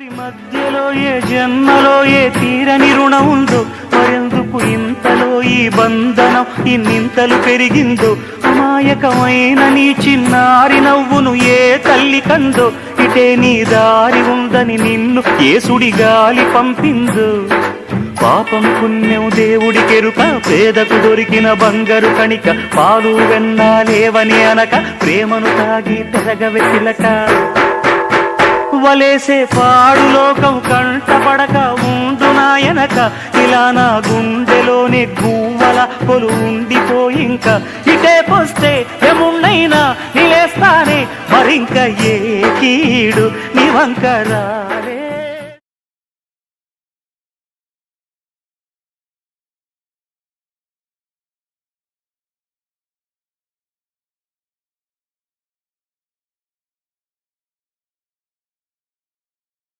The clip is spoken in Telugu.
మధ్యలో ఏ జన్మలో ఏ తీరని రుణం ఉందో, మరెందుకు ఇంతలో ఈ బంధనం ఇన్నింతలు పెరిగిందో, అమాయకమైన నీ చిన్నారి నవ్వును ఏ తల్లి కందో, ఇటే నీ దారి ఉందని నిన్ను ఏ సుడిగాలి పంపిందో. పాపం పుణ్యం దేవుడికెరుక, పేదకు దొరికిన బంగారు కణిక, పాలు వెన్నాలేవని అనక ప్రేమను తాగి పెరగవె చిలక. వలేసే పాడు లోకం కంటపడక ఉండు నాయనక, ఇలా నా గుండెలోనే గువ్వల కొలు ఉండిపోయింక. ఇటేకొస్తే ఎమున్నైనా నిలేస్తానే, మరింక ఏ కీడు నీ వంక రాలే.